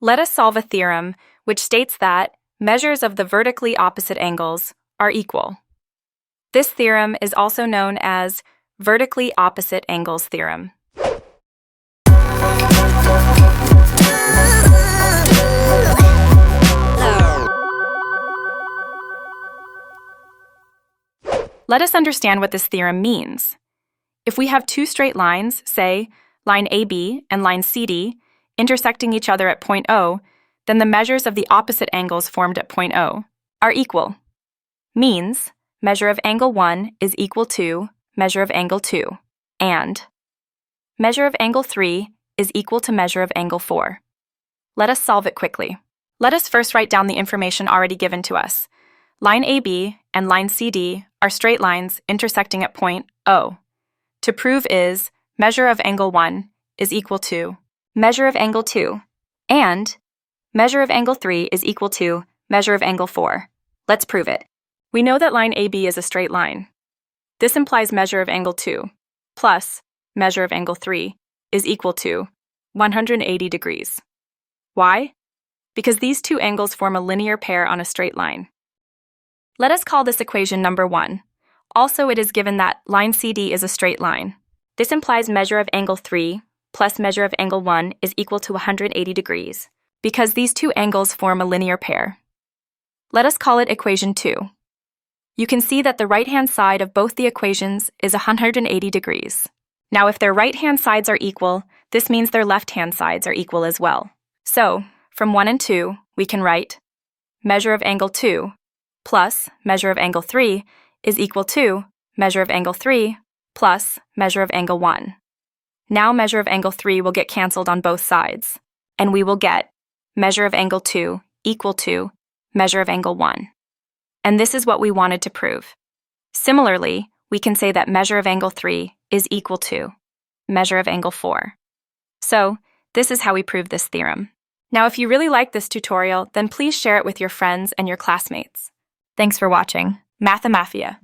Let us solve a theorem which states that measures of the vertically opposite angles are equal. This theorem is also known as vertically opposite angles theorem. Let us understand what this theorem means. If we have two straight lines, say, line AB and line CD, intersecting each other at point O, then the measures of the opposite angles formed at point O are equal. Means measure of angle 1 is equal to measure of angle 2, and measure of angle 3 is equal to measure of angle 4. Let us solve it quickly. Let us first write down the information already given to us. Line AB and line CD are straight lines intersecting at point O. To prove is measure of angle 1 is equal to measure of angle 2, and measure of angle 3 is equal to measure of angle 4. Let's prove it. We know that line AB is a straight line. This implies measure of angle 2 plus measure of angle 3 is equal to 180 degrees. Why? Because these two angles form a linear pair on a straight line. Let us call this equation number 1. Also, it is given that line CD is a straight line. This implies measure of angle 3 plus measure of angle 1 is equal to 180 degrees, because these two angles form a linear pair. Let us call it equation 2. You can see that the right-hand side of both the equations is 180 degrees. Now, if their right-hand sides are equal, this means their left-hand sides are equal as well. So, from 1 and 2, we can write measure of angle 2 plus measure of angle 3 is equal to measure of angle 3 plus measure of angle 1. Now measure of angle 3 will get canceled on both sides, and we will get measure of angle 2 equal to measure of angle 1. And this is what we wanted to prove. Similarly, we can say that measure of angle 3 is equal to measure of angle 4. So, this is how we prove this theorem. Now, if you really like this tutorial, then please share it with your friends and your classmates. Thanks for watching. Mathemafia.